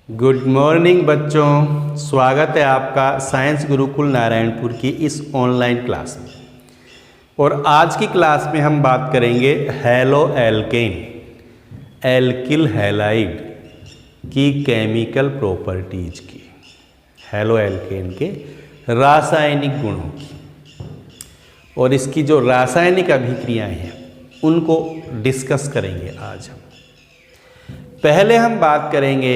Good morning बच्चों, स्वागत है आपका साइंस गुरुकुल नारायणपुर की इस ऑनलाइन क्लास में। और आज की क्लास में हम बात करेंगे हैलो एल्केन एल्किल हैलाइड की केमिकल प्रॉपर्टीज की, हैलो एल्केन के रासायनिक गुणों की और इसकी जो रासायनिक अभिक्रियाएं हैं उनको डिस्कस करेंगे आज हम। पहले हम बात करेंगे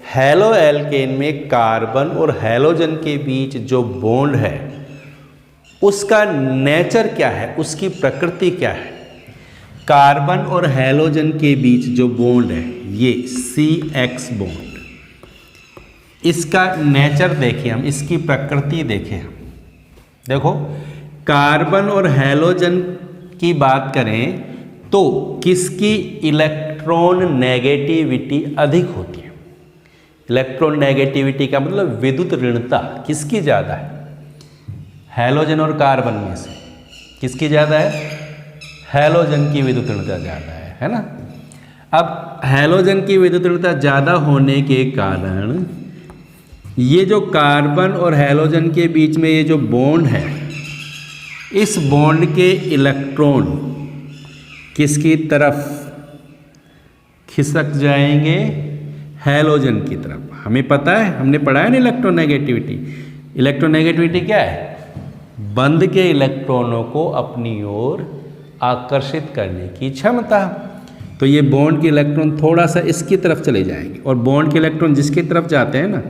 हैलो एल्केन में कार्बन और हैलोजन के बीच जो बॉन्ड है उसका नेचर क्या है, उसकी प्रकृति क्या है। कार्बन और हैलोजन के बीच जो बॉन्ड है ये CX बॉन्ड, इसका नेचर देखें हम, इसकी प्रकृति देखें हम। देखो, कार्बन और हैलोजन की बात करें तो किसकी इलेक्ट्रॉन नेगेटिविटी अधिक होती है। इलेक्ट्रॉन नेगेटिविटी का मतलब विद्युत ऋणता किसकी ज़्यादा है, हैलोजन और कार्बन में से किसकी ज़्यादा है, हैलोजन की विद्युत ऋणता ज़्यादा है ना। अब हैलोजन की विद्युत ऋणता ज़्यादा होने के कारण ये जो कार्बन और हैलोजन के बीच में ये जो बॉन्ड है, इस बॉन्ड के इलेक्ट्रॉन किसकी तरफ खिसक जाएंगे, हैलोजन की तरफ। हमें पता है, हमने पढ़ा है ना इलेक्ट्रोनेगेटिविटी। इलेक्ट्रोनेगेटिविटी क्या है, बंद के इलेक्ट्रॉनों को अपनी ओर आकर्षित करने की क्षमता। तो ये बॉन्ड के इलेक्ट्रॉन थोड़ा सा इसकी तरफ चले जाएंगे और बॉन्ड के इलेक्ट्रॉन जिसकी तरफ जाते हैं ना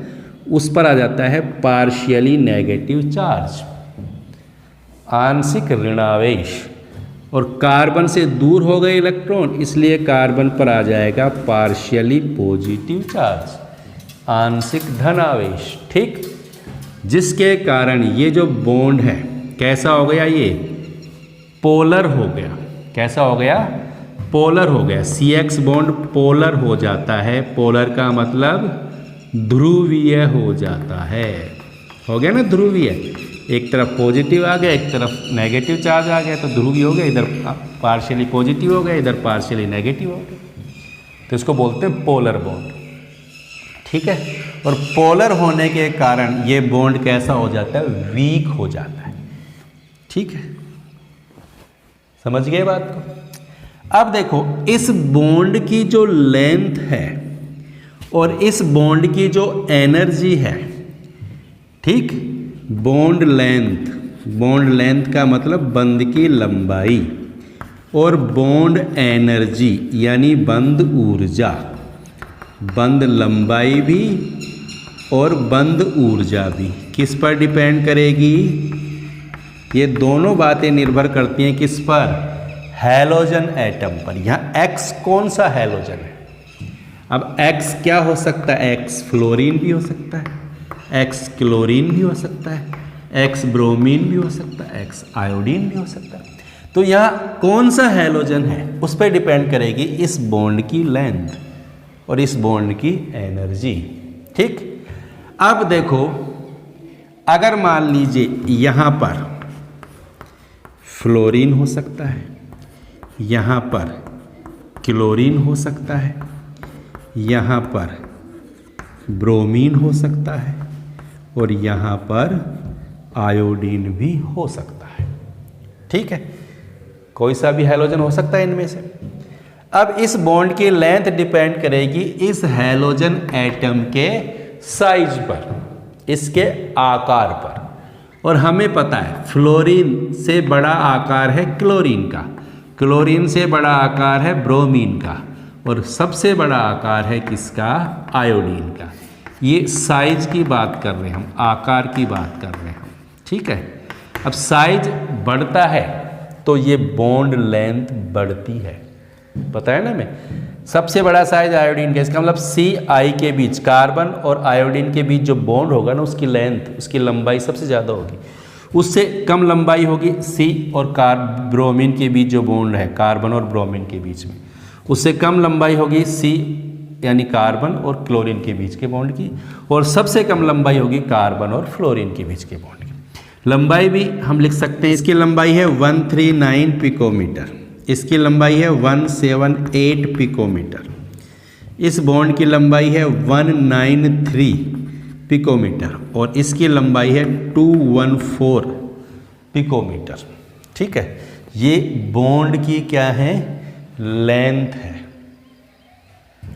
उस पर आ जाता है पार्शियली नेगेटिव चार्ज, आंशिक ऋणावेश। और कार्बन से दूर हो गए इलेक्ट्रॉन, इसलिए कार्बन पर आ जाएगा पार्शियली पॉजिटिव चार्ज, आंशिक धनावेश। ठीक, जिसके कारण ये जो बॉन्ड है कैसा हो गया, ये पोलर हो गया। कैसा हो गया, पोलर हो गया। CX बॉन्ड पोलर हो जाता है। पोलर का मतलब ध्रुवीय हो जाता है। हो गया ना ध्रुवीय, एक तरफ पॉजिटिव आ गया, एक तरफ नेगेटिव चार्ज आ गया, तो ध्रुवीय हो गया। इधर पार्शियली पॉजिटिव हो गया, इधर पार्शियली नेगेटिव हो गया, तो इसको बोलते हैं पोलर बॉन्ड। ठीक है, और पोलर होने के कारण ये बॉन्ड कैसा हो जाता है, वीक हो जाता है। ठीक है, समझ गए बात को। अब देखो, इस बॉन्ड की जो लेंथ है और इस बॉन्ड की जो एनर्जी है, ठीक, बॉन्ड लेंथ का मतलब बंध की लंबाई, और बॉन्ड एनर्जी यानी बंध ऊर्जा, बंध लंबाई भी और बंध ऊर्जा भी किस पर डिपेंड करेगी, ये दोनों बातें निर्भर करती हैं किस पर, हैलोजन एटम पर। यहाँ X कौन सा हैलोजन है। अब X क्या हो सकता है, X फ्लोरीन भी हो सकता है, X क्लोरीन भी हो सकता है, X ब्रोमीन भी हो सकता है, X आयोडीन भी हो सकता है। तो यहाँ कौन सा हैलोजन है उस पर डिपेंड करेगी इस बॉन्ड की लेंथ और इस बॉन्ड की एनर्जी। ठीक, अब देखो, अगर मान लीजिए यहाँ पर फ्लोरीन हो सकता है, यहाँ पर क्लोरीन हो सकता है, यहाँ पर ब्रोमीन हो सकता है और यहाँ पर आयोडीन भी हो सकता है। ठीक है, कोई सा भी हैलोजन हो सकता है इनमें से। अब इस बॉन्ड की लेंथ डिपेंड करेगी इस हैलोजन एटम के साइज पर, इसके आकार पर। और हमें पता है फ्लोरीन से बड़ा आकार है क्लोरीन का, क्लोरीन से बड़ा आकार है ब्रोमीन का, और सबसे बड़ा आकार है किसका, आयोडीन का। ये साइज की बात कर रहे हैं हम, आकार की बात कर रहे हैं हम। ठीक है, अब साइज बढ़ता है तो ये बॉन्ड लेंथ बढ़ती है, पता है ना हमें। सबसे बड़ा साइज आयोडीन का, इसका मतलब CI के बीच, कार्बन और आयोडीन के बीच जो बॉन्ड होगा ना उसकी लेंथ, उसकी लंबाई सबसे ज़्यादा होगी। उससे कम लंबाई होगी C और ब्रोमीन के बीच जो बॉन्ड है, कार्बन और ब्रोमीन के बीच में, उससे कम लंबाई होगी C यानी कार्बन और क्लोरीन के बीच के बॉन्ड की, और सबसे कम लंबाई होगी कार्बन और फ्लोरीन के बीच के बॉन्ड की। लंबाई भी हम लिख सकते हैं, इसकी लंबाई है 139 पिकोमीटर, इसकी लंबाई है 178 पिकोमीटर, इस बॉन्ड की लंबाई है 193 पिकोमीटर और इसकी लंबाई है 214 पिकोमीटर। ठीक है, ये बॉन्ड की क्या है, लेंथ है।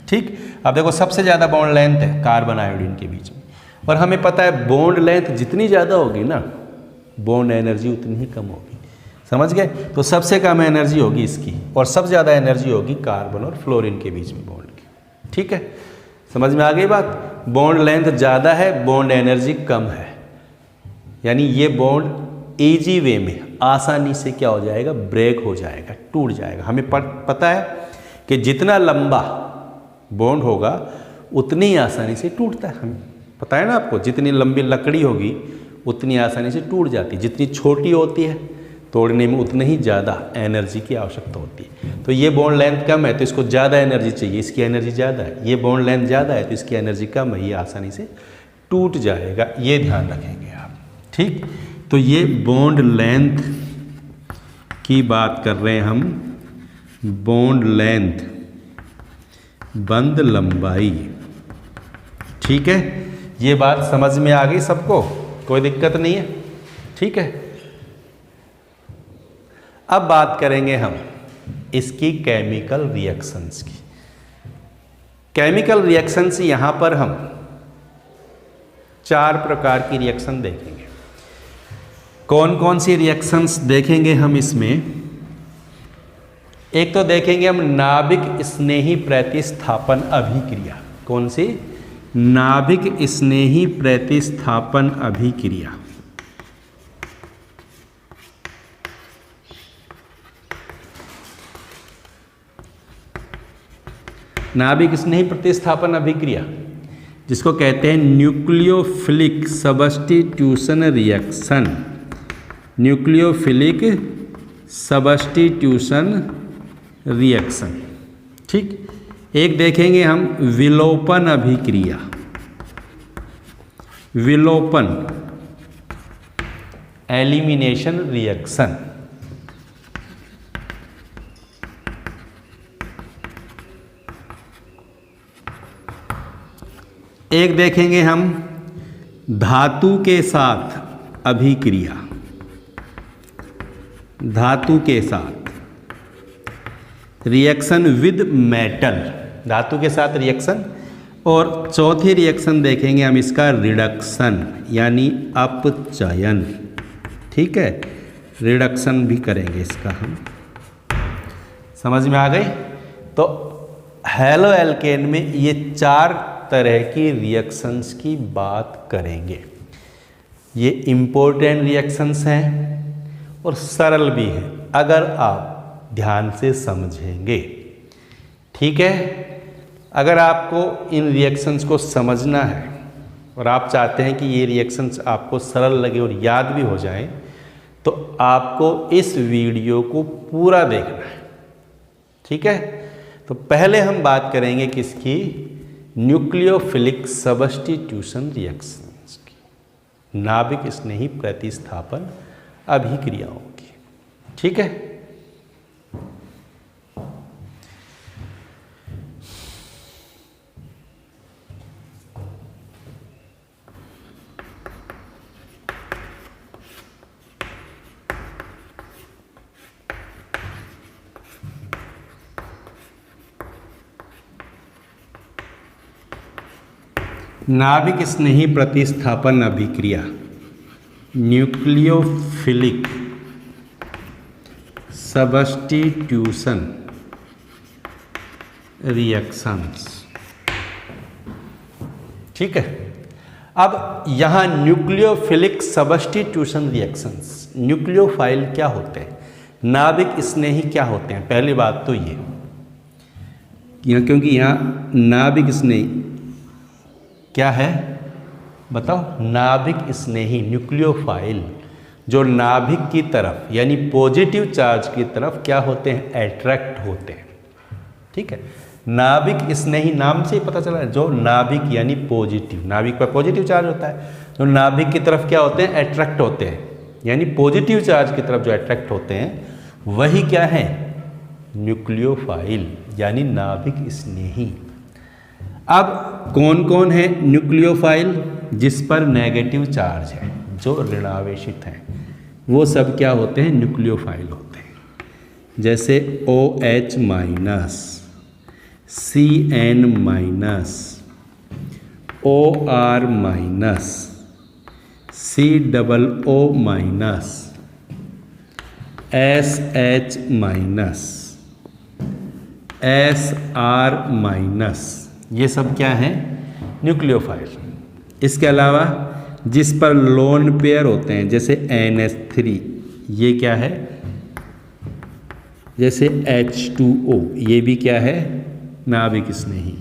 ठीक, अब देखो सबसे ज़्यादा बॉन्ड लेंथ है कार्बन आयोडीन के बीच में, और हमें पता है बॉन्ड लेंथ जितनी ज़्यादा होगी ना, बॉन्ड एनर्जी उतनी ही कम होगी। समझ गए? तो सबसे कम एनर्जी होगी इसकी और सबसे ज़्यादा एनर्जी होगी कार्बन और फ्लोरीन के बीच में बॉन्ड की। ठीक है, समझ में आ गई बात? बॉन्ड लेंथ ज़्यादा है, बॉन्ड एनर्जी कम है, यानी ये बॉन्ड इजी वे में आसानी से क्या हो जाएगा, ब्रेक हो जाएगा, टूट जाएगा। हमें पता है कि जितना लंबा बॉन्ड होगा उतनी ही आसानी से टूटता है। हमें पता है ना आपको, जितनी लंबी लकड़ी होगी उतनी आसानी से टूट जाती है, जितनी छोटी होती है तोड़ने में उतनी ही ज़्यादा एनर्जी की आवश्यकता होती है। तो ये बॉन्ड लेंथ कम है तो इसको ज़्यादा एनर्जी चाहिए, इसकी एनर्जी ज़्यादा है। ये बॉन्ड लेंथ ज़्यादा है तो इसकी एनर्जी कम है, ये आसानी से टूट जाएगा, ये ध्यान रखेंगे आप। ठीक, तो ये बॉन्ड लेंथ की बात कर रहे हैं हम, बॉन्ड लेंथ, बंध लंबाई। ठीक है, ये बात समझ में आ गई सबको, कोई दिक्कत नहीं है। ठीक है, अब बात करेंगे हम इसकी केमिकल रिएक्शंस की। केमिकल रिएक्शंस यहां पर हम 4 प्रकार की रिएक्शन देखेंगे। कौन कौन सी रिएक्शंस देखेंगे हम इसमें? एक तो देखेंगे हम नाभिक स्नेही प्रतिस्थापन अभिक्रिया। कौन सी? नाभिक स्नेही प्रतिस्थापन अभिक्रिया। नाभिक स्नेही प्रतिस्थापन अभिक्रिया, जिसको कहते हैं nucleophilic substitution reaction. Nucleophilic substitution reaction. ठीक, एक देखेंगे हम विलोपन अभिक्रिया। विलोपन, एलिमिनेशन रिएक्शन। एक देखेंगे हम धातु के साथ अभिक्रिया। धातु के साथ रिएक्शन विद मेटल, धातु के साथ रिएक्शन। और चौथी रिएक्शन देखेंगे हम इसका रिडक्शन, यानी अपचयन। ठीक है, रिडक्शन भी करेंगे इसका हम। समझ में आ गई? तो हेलो एल्केन में ये 4 तरह की रिएक्शंस की बात करेंगे। ये इम्पोर्टेंट रिएक्शंस हैं और सरल भी हैं अगर आप ध्यान से समझेंगे। ठीक है, अगर आपको इन रिएक्शंस को समझना है और आप चाहते हैं कि ये रिएक्शंस आपको सरल लगे और याद भी हो जाए, तो आपको इस वीडियो को पूरा देखना है। ठीक है, तो पहले हम बात करेंगे किसकी? न्यूक्लियोफिलिक सबस्टिट्यूशन रिएक्शंस की, नाभिक स्नेही प्रतिस्थापन अभिक्रियाओं की। ठीक है, नाभिक स्नेही प्रतिस्थापन अभिक्रिया, न्यूक्लियोफिलिक सबस्टिट्यूशन रिएक्शंस। ठीक है, अब यहां न्यूक्लियोफिलिक सबस्टिट्यूशन रिएक्शंस, न्यूक्लियोफाइल क्या होते हैं, नाभिक स्नेही क्या होते हैं? पहली बात तो ये, क्योंकि यहाँ नाभिक स्नेही क्या है बताओ? नाभिक स्नेही, न्यूक्लियोफाइल, जो नाभिक की तरफ यानी पॉजिटिव चार्ज की तरफ क्या होते हैं? अट्रैक्ट होते हैं। ठीक है, नाभिक स्नेही नाम से ही पता चला है, जो नाभिक यानी पॉजिटिव, नाभिक पर पॉजिटिव चार्ज होता है, जो नाभिक की तरफ क्या होते हैं? अट्रैक्ट होते हैं, यानी पॉजिटिव चार्ज की तरफ जो अट्रैक्ट होते हैं वही क्या है? न्यूक्लियोफाइल, यानी नाभिक स्नेही। अब कौन कौन है न्यूक्लियोफाइल? जिस पर नेगेटिव चार्ज है, जो ऋणावेशित हैं, वो सब क्या होते हैं? न्यूक्लियोफाइल होते हैं। जैसे OH minus, CN minus, OR minus, COO minus, SH minus, SR minus, ये सब क्या हैं? न्यूक्लियोफाइल। इसके अलावा जिस पर लोन पेयर होते हैं, जैसे NH3, ये क्या है? जैसे H2O, ये भी क्या है? नाभिक स्नेही।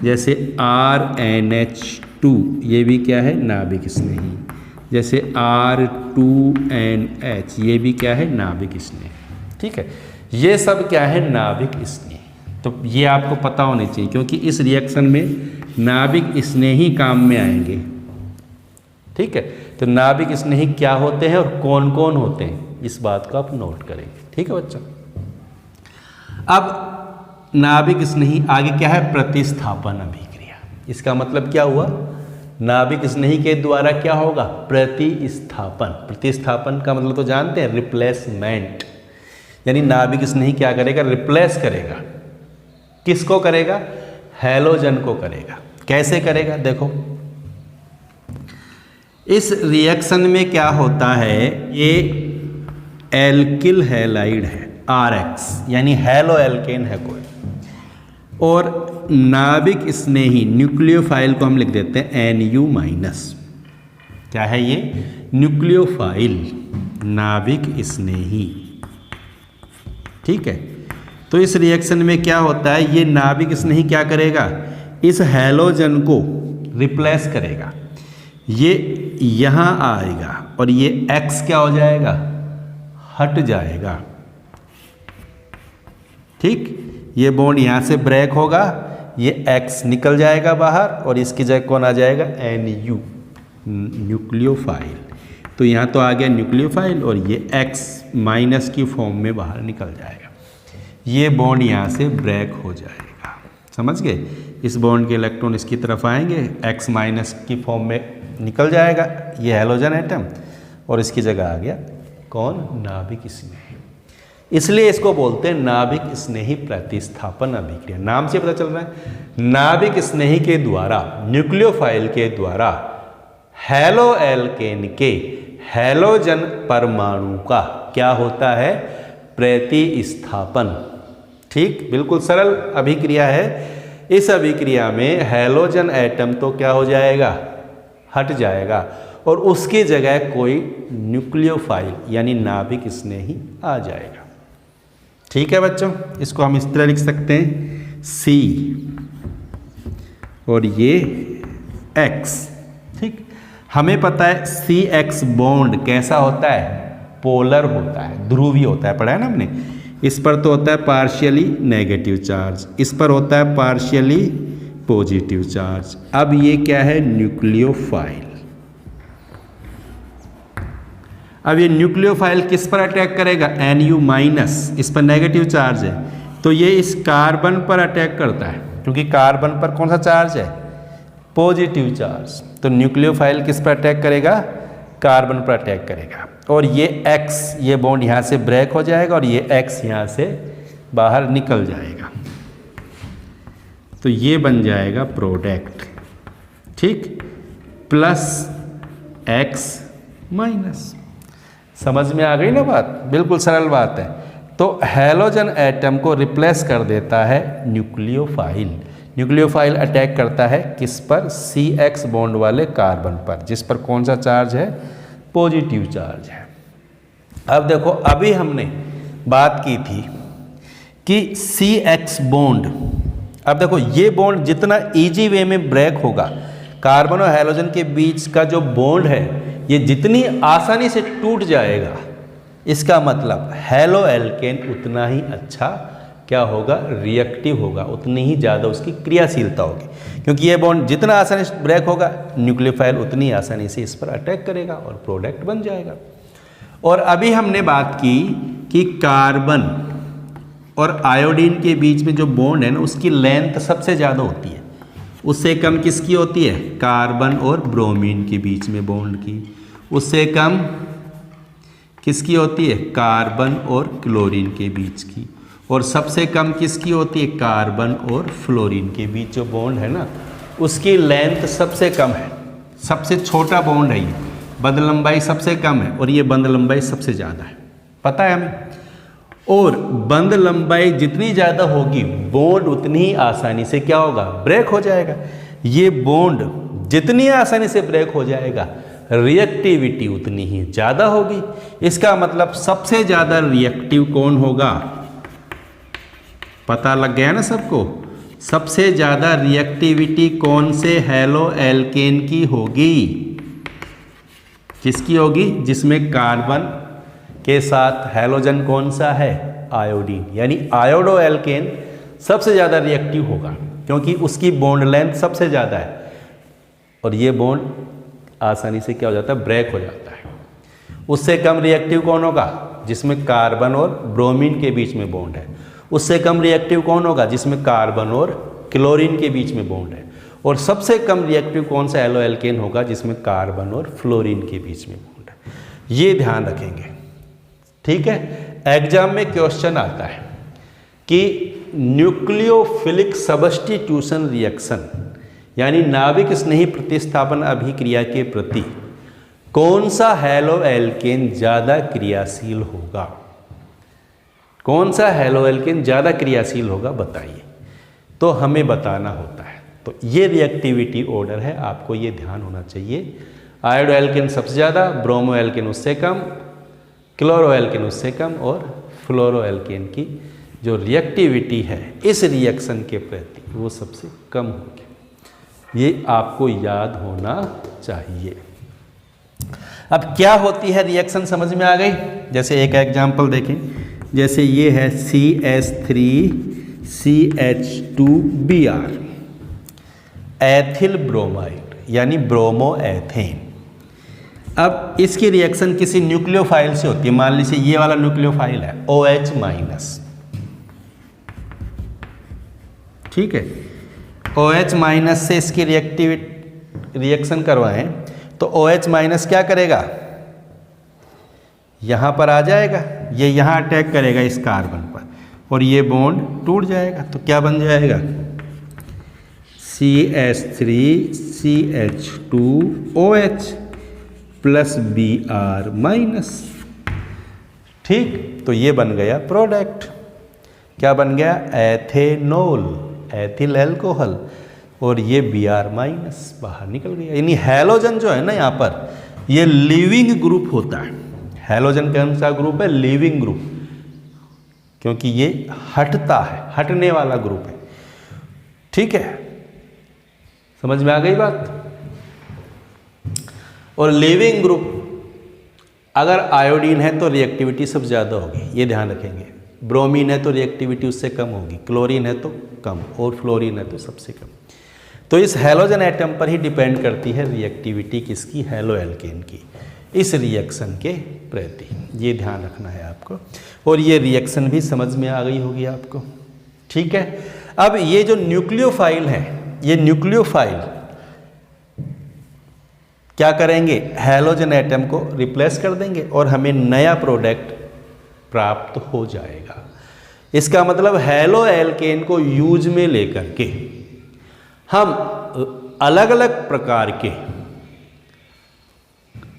जैसे RNH2, ये भी क्या है? नाभिक स्नेही। जैसे R2NH, ये भी क्या है? नाभिक स्नेही। ठीक है, ये सब क्या है? नाभिक स्नेही। तो ये आपको पता होनी चाहिए, क्योंकि इस रिएक्शन में नाभिक स्नेही काम में आएंगे। ठीक है, तो नाभिक स्नेही क्या होते हैं और कौन कौन होते हैं, इस बात को आप नोट करेंगे। ठीक है बच्चों, अब नाभिक स्नेही आगे क्या है? प्रतिस्थापन अभिक्रिया। इसका मतलब क्या हुआ? नाभिक स्नेही के द्वारा क्या होगा? प्रतिस्थापन। प्रतिस्थापन का मतलब तो जानते हैं, रिप्लेसमेंट। यानी नाभिक स्नेही क्या करेगा? रिप्लेस करेगा। किसको करेगा? हैलोजन को करेगा। कैसे करेगा? देखो, इस रिएक्शन में क्या होता है? ये एल्किल हैलाइड है, RX, यानी हैलो एल्केन है कोई, और नाभिक स्नेही न्यूक्लियोफाइल को हम लिख देते हैं NU माइनस। क्या है ये? न्यूक्लियोफाइल, नाभिक स्नेही। ठीक है, तो इस रिएक्शन में क्या होता है? ये नाभिक स्नेही क्या करेगा? इस हैलोजन को रिप्लेस करेगा। ये यहाँ आएगा और ये X क्या हो जाएगा? हट जाएगा। ठीक, ये बॉन्ड यहाँ से ब्रेक होगा, ये X निकल जाएगा बाहर और इसकी जगह कौन आ जाएगा? NU, nucleophile. तो यहाँ तो आ गया न्यूक्लियोफाइल और ये X माइनस की फॉर्म में बाहर निकल जाएगा। ये बॉन्ड यहाँ से ब्रेक हो जाएगा। समझ गए? इस बॉन्ड के इलेक्ट्रॉन इसकी तरफ आएंगे, X माइनस की फॉर्म में निकल जाएगा ये हैलोजन एटम, और इसकी जगह आ गया कौन? नाभिक स्नेही। इसलिए इसको बोलते हैं नाभिक स्नेही प्रतिस्थापन अभिक्रिया। नाम से पता चल रहा है, नाभिक स्नेही के द्वारा, न्यूक्लियोफाइल के द्वारा हैलो एल्केन के हैलोजन परमाणु का क्या होता है? प्रतिस्थापन। ठीक, बिल्कुल सरल अभिक्रिया है। इस अभिक्रिया में हैलोजन एटम तो क्या हो जाएगा? हट जाएगा और उसकी जगह कोई न्यूक्लियोफाइल यानी नाभिक स्नेही आ जाएगा। ठीक है बच्चों, इसको हम इस तरह लिख सकते हैं C और ये X। ठीक, हमें पता है CX बॉन्ड कैसा होता है? पोलर होता है, ध्रुवीय होता है, पढ़ा है ना हमने। इस पर तो होता है पार्शियली नेगेटिव चार्ज, इस पर होता है पार्शियली पॉजिटिव चार्ज। अब ये क्या है? न्यूक्लियोफाइल। अब ये न्यूक्लियोफाइल किस पर अटैक करेगा? NU माइनस, इस पर नेगेटिव चार्ज है, तो ये इस कार्बन पर अटैक करता है, क्योंकि कार्बन पर कौन सा चार्ज है? Positive charge. तो न्यूक्लियोफाइल किस पर अटैक करेगा? कार्बन पर अटैक करेगा, और ये X, ये बॉन्ड यहाँ से ब्रेक हो जाएगा और ये X यहाँ से बाहर निकल जाएगा, तो ये बन जाएगा प्रोडक्ट। ठीक, प्लस X माइनस। समझ में आ गई ना बात? बिल्कुल सरल बात है। तो हैलोजन एटम को रिप्लेस कर देता है न्यूक्लियोफाइल। न्यूक्लियोफाइल अटैक करता है किस पर? CX बॉन्ड वाले कार्बन पर, जिस पर कौन सा चार्ज है? पॉजिटिव चार्ज है। अब देखो, अभी हमने बात की थी कि CX बॉन्ड, अब देखो ये बॉन्ड जितना इजी वे में ब्रेक होगा, कार्बन और हैलोजन के बीच का जो बॉन्ड है ये जितनी आसानी से टूट जाएगा, इसका मतलब हैलो एल्केन उतना ही अच्छा क्या होगा? रिएक्टिव होगा, उतनी ही ज़्यादा उसकी क्रियाशीलता होगी, क्योंकि ये बॉन्ड जितना आसानी से ब्रेक होगा, न्यूक्लियोफाइल उतनी आसानी से इस पर अटैक करेगा और प्रोडक्ट बन जाएगा। और अभी हमने बात की कि कार्बन और आयोडीन के बीच में जो बॉन्ड है ना, उसकी लेंथ सबसे ज़्यादा होती है। उससे कम किसकी होती है? कार्बन और ब्रोमीन के बीच में बॉन्ड की। उससे कम किसकी होती है? कार्बन और क्लोरीन के बीच की। और सबसे कम किसकी होती है? कार्बन और फ्लोरीन के बीच जो बॉन्ड है ना, उसकी लेंथ सबसे कम है, सबसे छोटा बॉन्ड है ये, बंध लंबाई सबसे कम है और ये बंध लंबाई सबसे ज़्यादा है, पता है हमें। और बंध लंबाई जितनी ज़्यादा होगी बॉन्ड उतनी ही आसानी से क्या होगा? ब्रेक हो जाएगा। ये बॉन्ड जितनी आसानी से ब्रेक हो जाएगा रिएक्टिविटी उतनी ही ज़्यादा होगी। इसका मतलब सबसे ज़्यादा रिएक्टिव कौन होगा? पता लग गया ना सबको? सबसे ज़्यादा रिएक्टिविटी कौन से हैलो एल्केन की होगी? किसकी होगी? जिसमें कार्बन के साथ हैलोजन कौन सा है? आयोडीन, यानी आयोडो एल्केन सबसे ज़्यादा रिएक्टिव होगा क्योंकि उसकी बॉन्ड लेंथ सबसे ज़्यादा है और ये बॉन्ड आसानी से क्या हो जाता है? ब्रेक हो जाता है। उससे कम रिएक्टिव कौन होगा? जिसमें कार्बन और ब्रोमीन के बीच में बॉन्ड है। उससे कम रिएक्टिव कौन होगा? जिसमें कार्बन और क्लोरीन के बीच में बॉन्ड है। और सबसे कम रिएक्टिव कौन सा हैलो एल्केन होगा? जिसमें कार्बन और फ्लोरीन के बीच में बॉन्ड है। ये ध्यान रखेंगे, ठीक है। एग्जाम में क्वेश्चन आता है कि न्यूक्लियोफिलिक सब्स्टिट्यूशन रिएक्शन यानी नाभिक स्नेही प्रतिस्थापन अभिक्रिया के प्रति कौन सा हैलो एल्केन ज़्यादा क्रियाशील होगा? कौन सा हैलो एल्केन ज़्यादा क्रियाशील होगा बताइए। तो हमें बताना होता है। तो ये रिएक्टिविटी ऑर्डर है, आपको ये ध्यान होना चाहिए। आयोडो एल्केन सबसे ज़्यादा, ब्रोमो एल्केन उससे कम, क्लोरो एल्केन उससे कम और फ्लोरो एल्केन की जो रिएक्टिविटी है इस रिएक्शन के प्रति वो सबसे कम होगी। ये आपको याद होना चाहिए। अब क्या होती है रिएक्शन समझ में आ गई? जैसे एक एग्जांपल देखें, जैसे ये है CH3CH2Br एथिल ब्रोमाइड यानी ब्रोमो एथेन। अब इसकी रिएक्शन किसी न्यूक्लियोफाइल से होती है। मान लीजिए ये वाला न्यूक्लियोफाइल है OH-, ठीक है। OH- से इसकी रिएक्शन करवाएं तो OH- क्या करेगा? यहां पर आ जाएगा, ये यहां अटैक करेगा इस कार्बन पर और ये बॉन्ड टूट जाएगा। तो क्या बन जाएगा? CH3CH2OH plus Br-। ठीक, तो ये बन गया प्रोडक्ट। क्या बन गया? एथेनॉल, एथिल अल्कोहल, और ये Br- बाहर निकल गया। यानी हैलोजन जो है ना यहाँ पर, ये लिविंग ग्रुप होता है। हैलोजन कौन सा ग्रुप है? लिविंग ग्रुप, क्योंकि ये हटता है, हटने वाला ग्रुप है। ठीक है, समझ में आ गई बात? और लिविंग ग्रुप अगर आयोडीन है तो रिएक्टिविटी सब ज़्यादा होगी, ये ध्यान रखेंगे। ब्रोमीन है तो रिएक्टिविटी उससे कम होगी, क्लोरीन है तो कम, और फ्लोरीन है तो सबसे कम। तो इस हैलोजन एटम पर ही डिपेंड करती है रिएक्टिविटी किसकी? हैलो एल्केन की, इस रिएक्शन के प्रति। ये ध्यान रखना है आपको। और ये रिएक्शन भी समझ में आ गई होगी आपको। ठीक है, अब ये जो न्यूक्लियोफाइल है, ये न्यूक्लियोफाइल क्या करेंगे? हैलोजन एटम को रिप्लेस कर देंगे और हमें नया प्रोडक्ट प्राप्त हो जाएगा। इसका मतलब हैलो एल्केन को यूज में लेकर के हम अलग अलग प्रकार के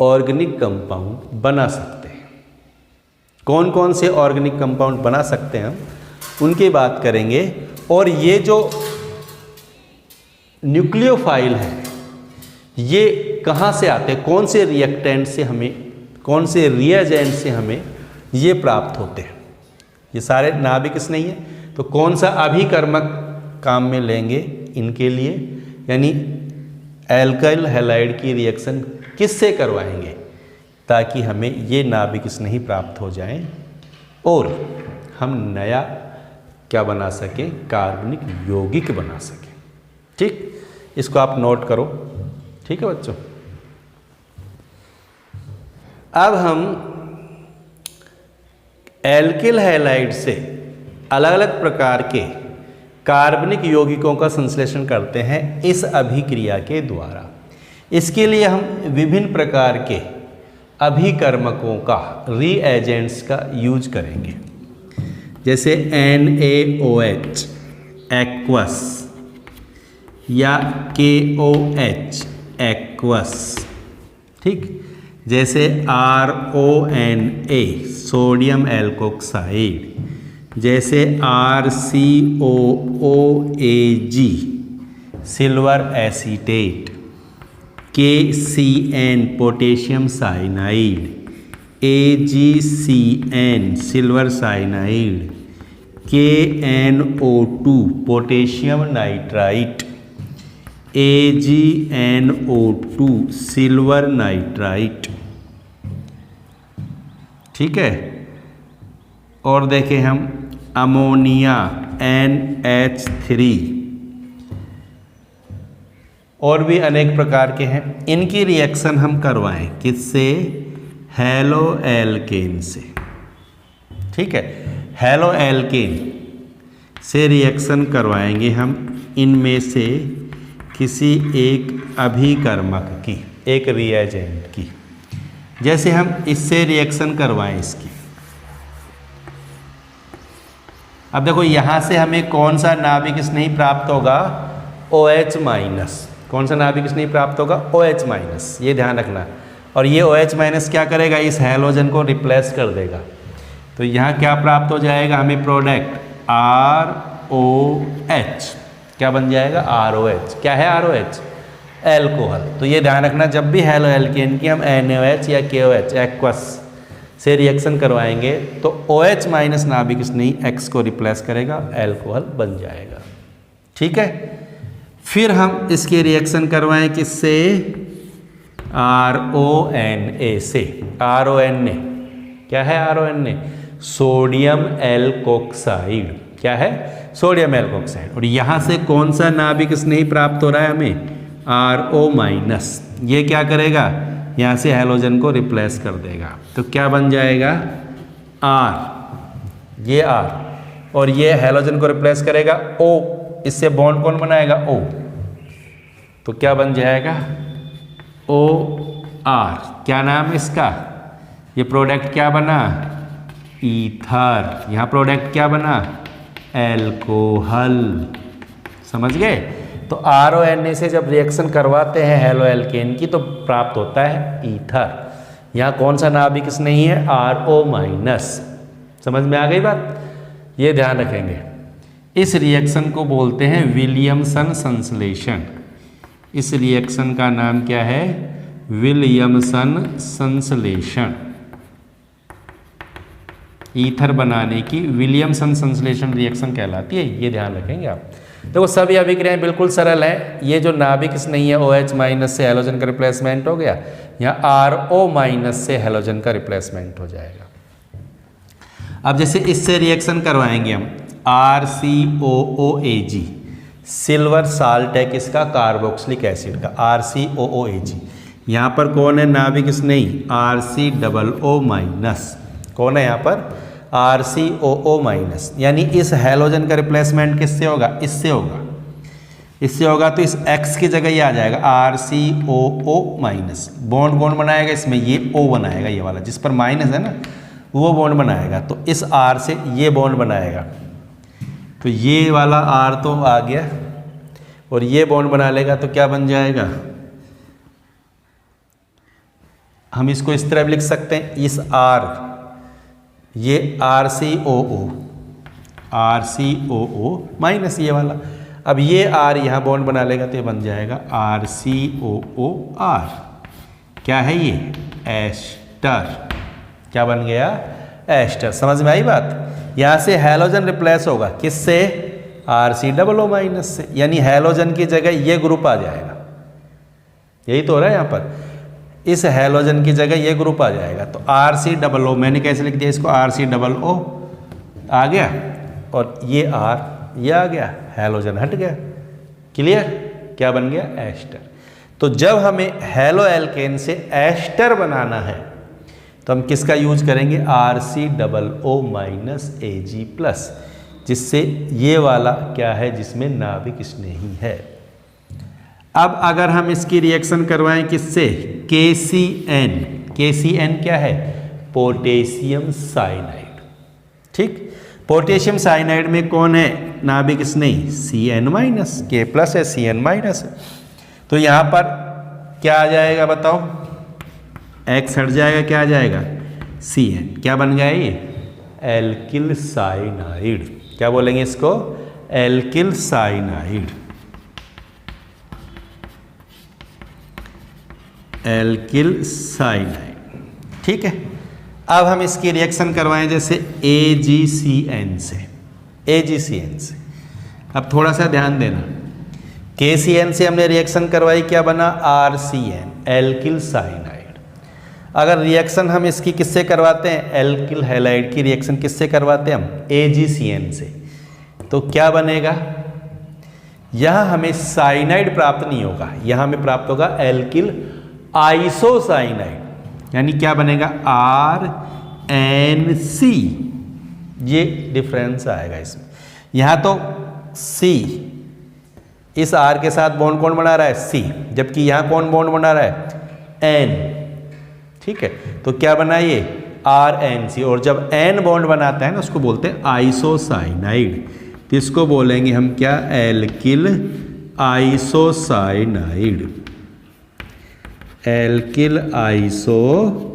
ऑर्गेनिक कंपाउंड बना सकते हैं। कौन कौन से ऑर्गेनिक कंपाउंड बना सकते हैं हम, उनकी बात करेंगे। और ये जो न्यूक्लियोफाइल है ये कहाँ से आते हैं? कौन से रिएक्टेंट से हमें, कौन से रिएजेंट से हमें ये प्राप्त होते हैं? ये सारे नाभिक स्नेही है, तो कौन सा अभिकर्मक काम में लेंगे इनके लिए? यानी एल्काइल हैलाइड की रिएक्शन किससे करवाएंगे ताकि हमें ये नाभिक स्नेही प्राप्त हो जाएं और हम नया क्या बना सकें? कार्बनिक यौगिक बना सकें। ठीक, इसको आप नोट करो। ठीक है बच्चों, अब हम एल्किल हैलाइड से अलग अलग प्रकार के कार्बनिक यौगिकों का संश्लेषण करते हैं इस अभिक्रिया के द्वारा। इसके लिए हम विभिन्न प्रकार के अभिकर्मकों का, रीएजेंट्स का यूज करेंगे, जैसे NaOH एक्वस या KOH एक्वस, ठीक, जैसे RONA सोडियम एल्कोक्साइड, जैसे RCOOAG silver acetate, KCN potassium cyanide, AgCN silver cyanide, KNO2 potassium nitrite, AgNO2 silver nitrite, ठीक है। और देखें हम अमोनिया NH3, और भी अनेक प्रकार के हैं। इनकी रिएक्शन हम करवाएं किससे? हेलो एल्केन से, ठीक है। हेलो एल्केन से रिएक्शन करवाएंगे हम इनमें से किसी एक अभिकर्मक की, एक रिएजेंट की। जैसे हम इससे रिएक्शन करवाएं इसकी, अब देखो यहाँ से हमें कौन सा नाभिक स्नेही प्राप्त होगा? OH minus. कौन सा नाभिक स्नेही प्राप्त होगा? OH माइनस, ये ध्यान रखना। और ये OH माइनस क्या करेगा? इस हैलोजन को रिप्लेस कर देगा। तो यहाँ क्या प्राप्त हो जाएगा हमें? प्रोडक्ट ROH, क्या बन जाएगा? ROH। क्या है ROH? एल्कोहल। तो ये ध्यान रखना, जब भी हेलो एल्केन की हम NaOH या KOH एक्वस से रिएक्शन करवाएंगे तो OH माइनस नाभिक स्नेही X को रिप्लेस करेगा, एल्कोहल बन जाएगा, ठीक है। फिर हम इसके रिएक्शन करवाएं किससे? RONA से। RONA क्या है? RONA sodium alkoxide. क्या है? Sodium alkoxide. और यहाँ से कौन सा नाभिक स्नेही प्राप्त हो रहा है हमें? RO minus. ये क्या करेगा? यहाँ से हैलोजन को रिप्लेस कर देगा। तो क्या बन जाएगा? R, ये R, और ये हैलोजन को रिप्लेस करेगा O, इससे बॉन्ड कौन बनाएगा? O। तो क्या बन जाएगा? OR। क्या नाम है इसका? ये प्रोडक्ट क्या बना? ईथर। यहाँ प्रोडक्ट क्या बना? एल्कोहल। समझ गए? तो RONA से जब रिएक्शन करवाते हैं हेलो एल्केन की तो प्राप्त होता है ईथर। यहाँ कौन सा नाभिक स्नेही है? RO minus. समझ में आ गई बात? ये ध्यान रखेंगे। इस रिएक्शन को बोलते हैं विलियमसन संश्लेषण। इस रिएक्शन का नाम क्या है? विलियमसन संश्लेषण। ईथर बनाने की विलियमसन संश्लेषण रिएक्शन कहलाती है। ये ध्यान रखेंगे आप। देखो सभी अभिक्रियाएं बिल्कुल सरल हैं। ये जो नाभिक स्नेही है OH माइनस से हैलोजन का रिप्लेसमेंट हो गया, यहाँ RO माइनस से हैलोजन का रिप्लेसमेंट हो जाएगा। अब जैसे इससे रिएक्शन करवाएंगे हम RCOOAG, सिल्वर साल्ट है किसका? कार्बोक्सिलिक एसिड का, RCOOAG। यहाँ पर कौन है नाभिक स्नेही? RCOO minus. कौन है यहाँ पर? RCOO minus. यानी इस हैलोजन का रिप्लेसमेंट किससे होगा? इससे होगा। इससे होगा तो इस X की जगह ये आ जाएगा RCOO माइनस। बॉन्ड कौन बनाएगा इसमें? ये O बनाएगा, ये वाला जिस पर माइनस है ना, वो बॉन्ड बनाएगा। तो इस R से ये बॉन्ड बनाएगा, तो ये वाला R तो आ गया, और ये बॉन्ड बना लेगा तो क्या बन जाएगा? हम इसको इस तरह भी लिख सकते हैं, इस R, ये RCOO माइनस ये वाला। अब ये R यहाँ बॉन्ड बना लेगा तो ये बन जाएगा RCOOR। क्या है ये? एस्टर। क्या बन गया? एस्टर। समझ में आई बात? यहाँ से हैलोजन रिप्लेस होगा किससे? RCOO माइनस से। यानी हैलोजन की जगह ये ग्रुप आ जाएगा। यही तो हो रहा है यहाँ पर, इस हैलोजन की जगह ये ग्रुप आ जाएगा। तो RCOO, मैंने कैसे लिख दिया इसको? RCOO आ गया, और ये R ये आ गया, हैलोजन हट गया। क्लियर? क्या बन गया? एस्टर। तो जब हमें हेलो एल्केन से एस्टर बनाना है तो हम किसका यूज करेंगे? RCOO minus AG plus. जिससे ये वाला क्या है, जिसमें नाभिक स्नेही है। अब अगर हम इसकी रिएक्शन करवाएं किससे, KCN। KCN क्या है, पोटेशियम साइनाइड। ठीक, पोटेशियम साइनाइड में कौन है नाभिक स्नेही, Cn-, K+ है, Cn- है। तो यहाँ पर क्या आ जाएगा बताओ, X हट जाएगा, क्या आ जाएगा, Cn। क्या बन गया ये, एल्किल साइनाइड। क्या बोलेंगे इसको, एल्किल साइनाइड। Alkyl cyanide. ठीक है, अब हम इसकी रिएक्शन करवाएं जैसे AgCN से। AgCN से अब थोड़ा सा ध्यान देना, KCN से हमने रिएक्शन करवाई, क्या बना, RCN, एल्किल साइनाइड। अगर रिएक्शन हम इसकी किससे करवाते हैं, एल्किल हैलाइड की रिएक्शन किससे करवाते हैं हम, AgCN से, तो क्या बनेगा, यहां हमें साइनाइड प्राप्त नहीं होगा, यहां हमें प्राप्त होगा एल्किल आइसोसाइनाइड। यानी क्या बनेगा, RNC। ये डिफरेंस आएगा इसमें। यहां तो C इस R के साथ बॉन्ड कौन बना रहा है, C, जबकि यहां कौन बॉन्ड बना रहा है, N। ठीक है, तो क्या बना ये, RNC। और जब N बॉन्ड बनाता है ना, उसको बोलते हैं आइसोसाइनाइड। तो इसको बोलेंगे हम क्या, एल्किल आइसोसाइनाइड। Alkyl isocyanide.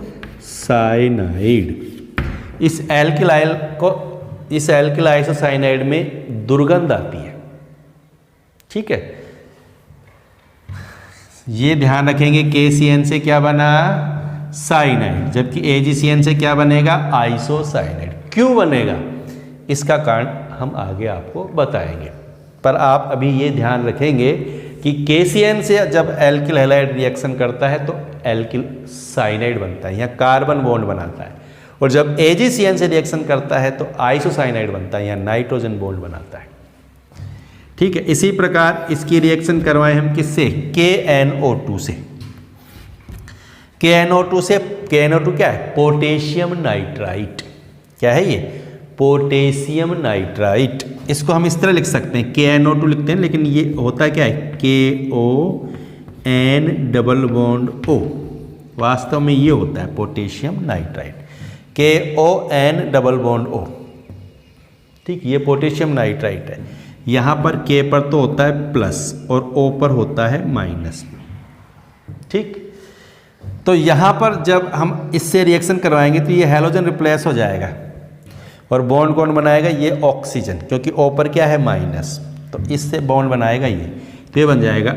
इस एल्किल आइसोसाइनाइड में दुर्गंध आती है। ठीक है, ये ध्यान रखेंगे, KCN से क्या बना, साइनाइड, जबकि AgCN से क्या बनेगा, आइसोसाइनाइड। क्यों बनेगा, इसका कारण हम आगे आपको बताएंगे, पर आप अभी ये ध्यान रखेंगे कि KCN से जब एल्किल हैलाइड रिएक्शन करता है तो एल्किल साइनाइड बनता है, यहाँ कार्बन बॉन्ड बनाता है, और जब AgCN से रिएक्शन करता है तो आइसोसाइनाइड बनता है, यहाँ नाइट्रोजन बॉन्ड बनाता है। ठीक है, इसी प्रकार इसकी रिएक्शन करवाएं हम किससे, KNO2 से। KNO2 से, KNO2 क्या है, पोटेशियम नाइट्राइट। क्या है ये, पोटेशियम नाइट्राइट। इसको हम इस तरह लिख सकते हैं, KNO2 लिखते हैं, लेकिन ये होता है क्या है, KON_O। वास्तव में ये होता है पोटेशियम नाइट्राइट, KON_O। ठीक, ये पोटेशियम नाइट्राइट है। यहाँ पर K पर तो होता है प्लस और O पर होता है माइनस। ठीक, तो यहाँ पर जब हम इससे रिएक्शन करवाएंगे तो ये हैलोजन रिप्लेस हो जाएगा, और बॉन्ड कौन बनाएगा, ये ऑक्सीजन, क्योंकि O पर क्या है, माइनस, तो इससे बॉन्ड बनाएगा ये, तो ये बन जाएगा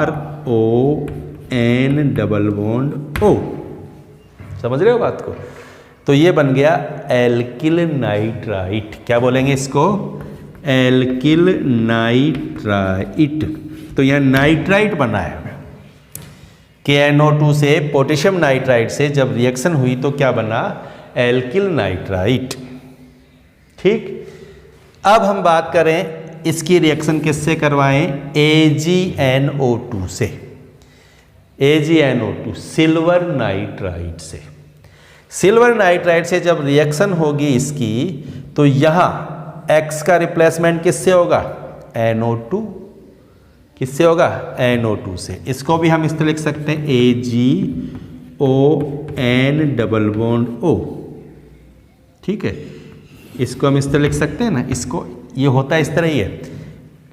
RON_O। समझ रहे हो बात को, तो ये बन गया एल्किल नाइट्राइट। क्या बोलेंगे इसको, एल्किल नाइट्राइट। तो यहाँ नाइट्राइट बना है, KNO2 से पोटेशियम नाइट्राइट से जब रिएक्शन हुई तो क्या बना, एल्किल नाइट्राइट। ठीक, अब हम बात करें इसकी रिएक्शन किससे करवाएं, AgNO2 से। AgNO2 सिल्वर नाइट्राइट से। सिल्वर नाइट्राइट से जब रिएक्शन होगी इसकी, तो यहाँ X का रिप्लेसमेंट किससे होगा, NO2। किससे होगा, NO2 से। इसको भी हम इस तरह लिख सकते हैं, AgON_O। ठीक है, इसको हम इस तरह लिख सकते हैं ना, इसको, ये होता है इस तरह ही है,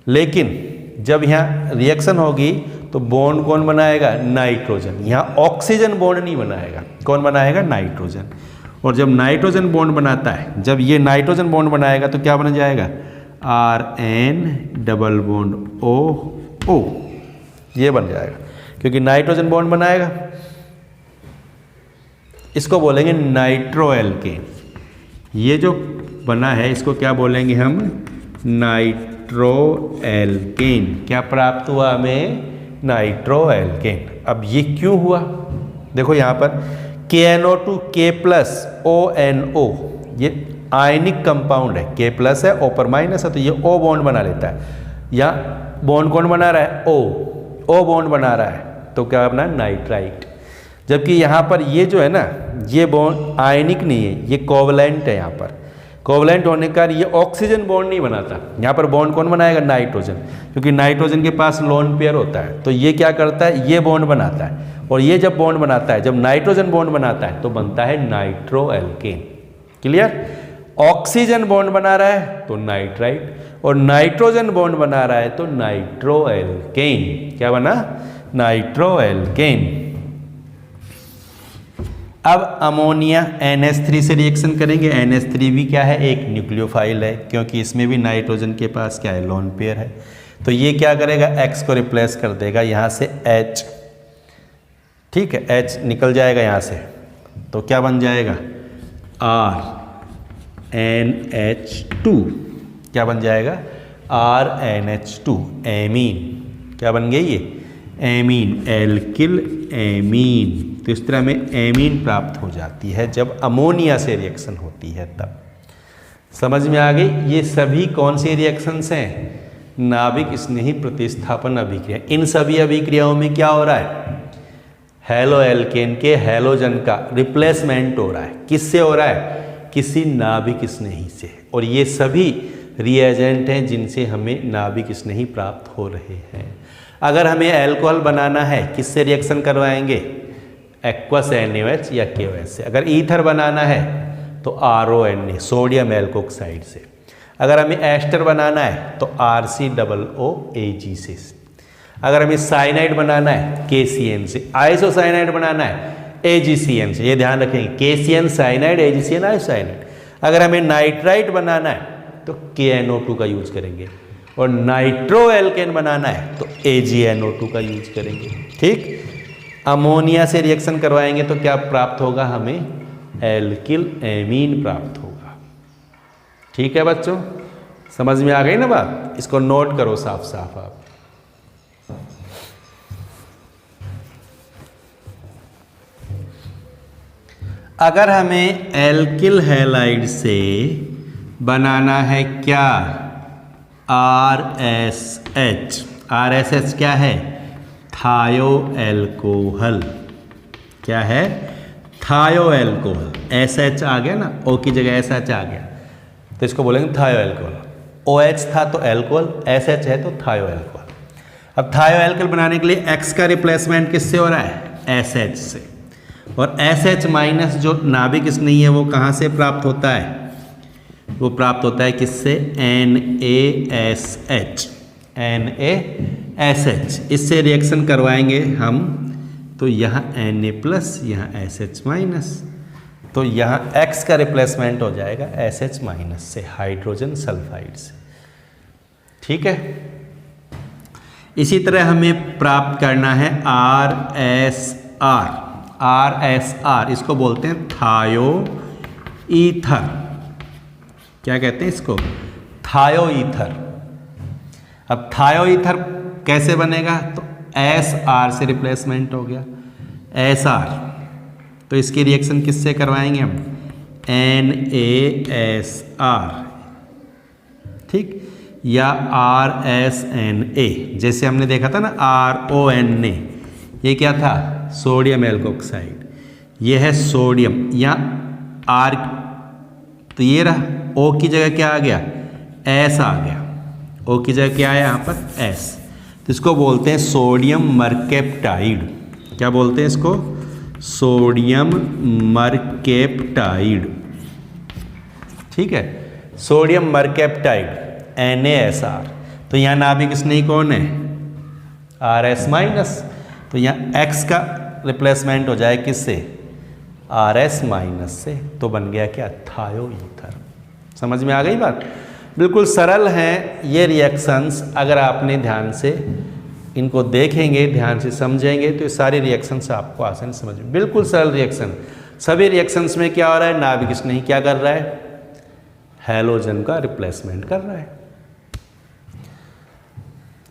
लेकिन जब यहाँ रिएक्शन होगी तो बॉन्ड कौन बनाएगा, नाइट्रोजन। यहाँ ऑक्सीजन बॉन्ड नहीं बनाएगा, कौन बनाएगा, नाइट्रोजन। और जब नाइट्रोजन बॉन्ड बनाता है, जब ये नाइट्रोजन बॉन्ड बनाएगा तो क्या बन जाएगा, RN_O। ये बन जाएगा, क्योंकि नाइट्रोजन बॉन्ड बनाएगा। इसको बोलेंगे नाइट्रो एल्केन। ये जो बना है इसको क्या बोलेंगे हम, नाइट्रो एल्केन। क्या प्राप्त हुआ हमें, नाइट्रो एल्केन। अब ये क्यों हुआ, देखो यहाँ पर KNO2 K+ONO, ये आयनिक कंपाउंड है, K+ है, O पर माइनस है, तो ये O बॉन्ड बना लेता है। यहाँ बॉन्ड कौन बना रहा है, O बॉन्ड बना रहा है, तो क्या बना, नाइट्राइट। जबकि यहाँ पर ये जो है ना, ये बॉन्ड आयनिक नहीं है, ये कोवलेंट है यहाँ पर। कोवलेंट होने का ये ऑक्सीजन बॉन्ड नहीं बनाता। यहाँ पर बॉन्ड कौन बनाएगा? नाइट्रोजन, क्योंकि नाइट्रोजन के पास लोन पेयर होता है। तो ये क्या करता है? ये बॉन्ड बनाता है, और ये जब बॉन्ड बनाता है, जब नाइट्रोजन बॉन्ड बनाता है तो बनता है nitro alkene. Clear? Oxygen bond बना रहा है तो नाइट्राइट, और नाइट्रोजन बॉन्ड बना रहा है तो नाइट्रो एल्केन। क्या बना? Nitro alkene. अब अमोनिया NH3 से रिएक्शन करेंगे। NH3 भी क्या है? एक न्यूक्लियोफाइल है, क्योंकि इसमें भी नाइट्रोजन के पास क्या है? लोन पेयर है। तो ये क्या करेगा? X को रिप्लेस कर देगा, यहाँ से H, ठीक है, H निकल जाएगा यहाँ से, तो क्या बन जाएगा? RNH2। क्या बन जाएगा? RNH2, amine. क्या बन गई ये? Amine, alkyl amine. तो इस तरह में एमीन प्राप्त हो जाती है जब अमोनिया से रिएक्शन होती है तब। समझ में आ गई? ये सभी कौन सी रिएक्शंस हैं? नाभिक स्नेही प्रतिस्थापन अभिक्रिया। इन सभी अभिक्रियाओं में क्या हो रहा है? हेलो एल्केन के हैलोजन का रिप्लेसमेंट हो रहा है। किससे हो रहा है? किसी नाभिक स्नेही से। और ये सभी रिएजेंट हैं जिनसे हमें नाभिक स्नेही प्राप्त हो रहे हैं। अगर हमें अल्कोहल बनाना है, किससे रिएक्शन करवाएंगे? एक्वस NaOH या KOH से। अगर ईथर बनाना है तो RONA, सोडियम एल्कोक्साइड से। अगर हमें एस्टर बनाना है तो RCOOAG से। अगर हमें साइनाइड बनाना है KCN से। आइसोसाइनाइड बनाना है AgCN से। ये ध्यान रखेंगे, KCN साइनाइड, AgCN आइसोसाइनाइड। अगर हमें नाइट्राइट बनाना है तो KNO2 का यूज करेंगे, और नाइट्रो एल्केन बनाना है तो AgNO2 का यूज करेंगे। ठीक? अमोनिया से रिएक्शन करवाएंगे तो क्या प्राप्त होगा? हमें एल्किल एमीन प्राप्त होगा। ठीक है बच्चों, समझ में आ गई ना बात? इसको नोट करो साफ साफ आप। अगर हमें एल्किल हैलाइड से बनाना है क्या? RSH। RSH क्या है? थायो एल्कोहल। क्या है? थायो एल्कोहल। SH आ गया ना, O की जगह SH आ गया, तो इसको बोलेंगे थायो एल्कोहल। OH था तो एल्कोहल, SH है तो थायो एल्कोहल। अब थायो एल्कोहल बनाने के लिए X का रिप्लेसमेंट किससे हो रहा है? SH से। और SH माइनस जो नाभिक स्नेही है वो कहाँ से प्राप्त होता है? वो प्राप्त होता है किससे? NaSH। NaSH। इससे रिएक्शन करवाएंगे हम तो यहाँ Na+, यहाँ SH-, तो यहाँ X का रिप्लेसमेंट हो जाएगा SH- से, हाइड्रोजन सल्फाइड से। ठीक है? इसी तरह हमें प्राप्त करना है RSR। RSR इसको बोलते हैं थायो ईथर। क्या कहते हैं इसको? थायो ईथर। अब थायो ईथर कैसे बनेगा? तो SR से रिप्लेसमेंट हो गया, SR। तो इसकी रिएक्शन किससे करवाएंगे हम? NaSR। ठीक? या RSNA, जैसे हमने देखा था ना RONA, ये क्या था? Sodium alkoxide. ये है सोडियम, या R, तो ये रहा। O की जगह क्या आ गया? S आ गया। O की जगह क्या है यहाँ पर? S। तो इसको बोलते हैं सोडियम मरकेप्टाइड। क्या बोलते हैं इसको? Sodium mercaptide. ठीक है? Sodium mercaptide, NaSR। तो यहाँ नाभिक स्नेही कौन है? RS-। तो यहाँ X का रिप्लेसमेंट हो जाए किससे? RS- से। तो बन गया क्या? थायो ईथर। समझ में आ गई बात? बिल्कुल सरल हैं ये रिएक्शंस। अगर आपने ध्यान से इनको देखेंगे, ध्यान से समझेंगे तो ये सारे रिएक्शंस आपको आसानी समझ में। बिल्कुल सरल रिएक्शन। सभी रिएक्शंस में क्या हो रहा है? नाभिक स्नेही क्या कर रहा है? हैलोजन का रिप्लेसमेंट कर रहा है।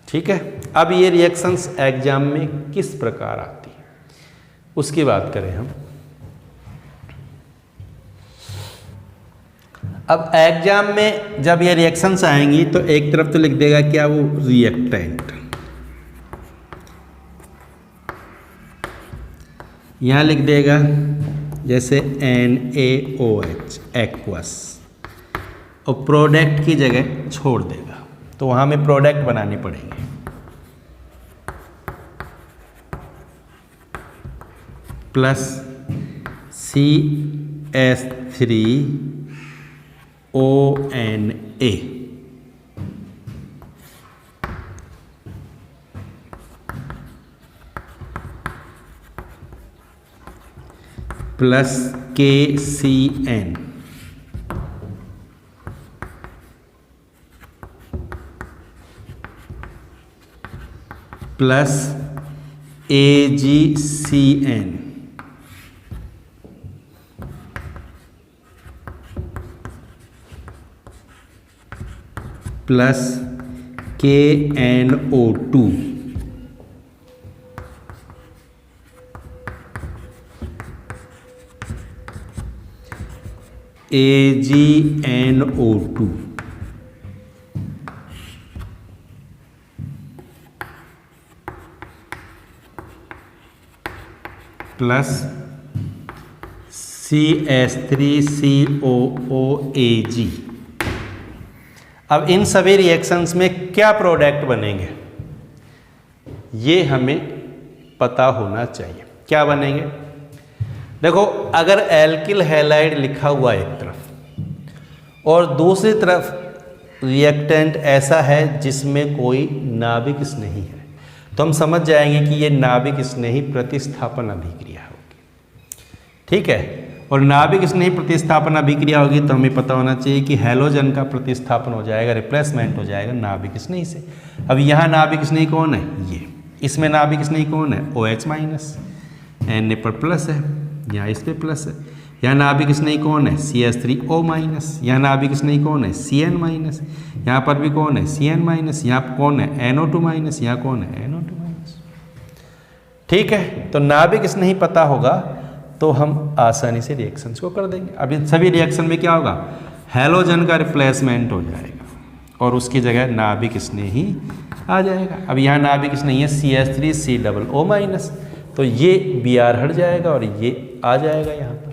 ठीक है? अब ये रिएक्शंस एग्जाम में किस प्रकार आती है उसकी बात करें हम। अब एग्जाम में जब ये रिएक्शंस आएंगी तो एक तरफ तो लिख देगा क्या? वो रिएक्टेंट। यहाँ लिख देगा जैसे NaOH, एक्वस। और प्रोडक्ट की जगह छोड़ देगा, तो वहाँ हमें प्रोडक्ट बनानी पड़ेगी। Plus CH3ONA plus KCN plus AgCN plus KNO2 AgNO2 plus CH3COOAg। अब इन सभी रिएक्शंस में क्या प्रोडक्ट बनेंगे ये हमें पता होना चाहिए। क्या बनेंगे? देखो, अगर एल्किल हैलाइड लिखा हुआ एक तरफ और दूसरी तरफ रिएक्टेंट ऐसा है जिसमें कोई नाभिक स्नेही है, तो हम समझ जाएंगे कि ये नाभिक स्नेही प्रतिस्थापन अभिक्रिया होगी। ठीक है, और नाभिक स्नेही प्रतिस्थापन अभिक्रिया होगी तो हमें पता होना चाहिए कि हैलोजन का प्रतिस्थापन हो जाएगा, रिप्लेसमेंट हो जाएगा नाभिक स्नेही से। अब यहाँ नाभिक स्नेही कौन है? ये। इसमें नाभिक स्नेही कौन है? OH माइनस, Na पर प्लस है, यहाँ इस पे प्लस है। यहाँ नाभिक स्नेही कौन है? CH3O minus. यहाँ नाभिक स्नेही कौन है? Cn minus. यहाँ पर भी कौन है? Cn minus. यहाँ कौन है? NO2 minus. यहाँ कौन है? NO2 minus. ठीक है, तो नाभिक स्नेही पता होगा तो हम आसानी से रिएक्शंस को कर देंगे। अब इन सभी रिएक्शन में क्या होगा? हैलोजन का रिप्लेसमेंट हो जाएगा और उसकी जगह नाभिक स्नेही आ जाएगा। अब यहाँ नाभिक स्नेही है CH3COO माइनस, तो ये Br हट जाएगा और ये आ जाएगा यहाँ पर।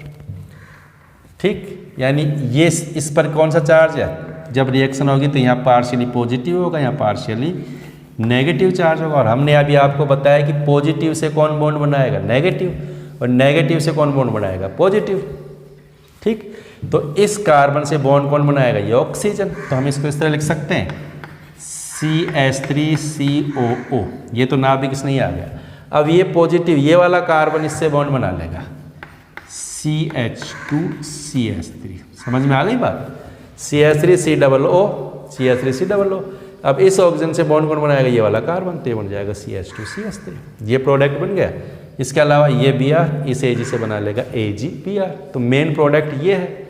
ठीक, यानी ये इस पर कौन सा चार्ज है? जब रिएक्शन होगी तो यहाँ पार्शियली पॉजिटिव होगा, यहाँ पार्शियली नेगेटिव चार्ज होगा। और हमने अभी आपको बताया कि पॉजिटिव से कौन बॉन्ड बनाएगा? नेगेटिव, और नेगेटिव से कौन बॉन्ड बनाएगा? पॉजिटिव। ठीक, तो इस कार्बन से बॉन्ड कौन बनाएगा? ये ऑक्सीजन। तो हम इसको इस तरह लिख सकते हैं CH3COO, ये तो नाभिक स्नेही आ गया। अब ये पॉजिटिव, ये वाला कार्बन इससे बॉन्ड बना लेगा CH2CH3। समझ में आ गई बात? CH3COO, CH3COO। अब इस ऑक्सीजन से बॉन्ड कौन बनाएगा? ये वाला कार्बन, तो ये बन जाएगा CH2CH3। ये प्रोडक्ट बन गया। इसके अलावा ये Br इस Ag से बना लेगा AgBr। तो मेन प्रोडक्ट ये है।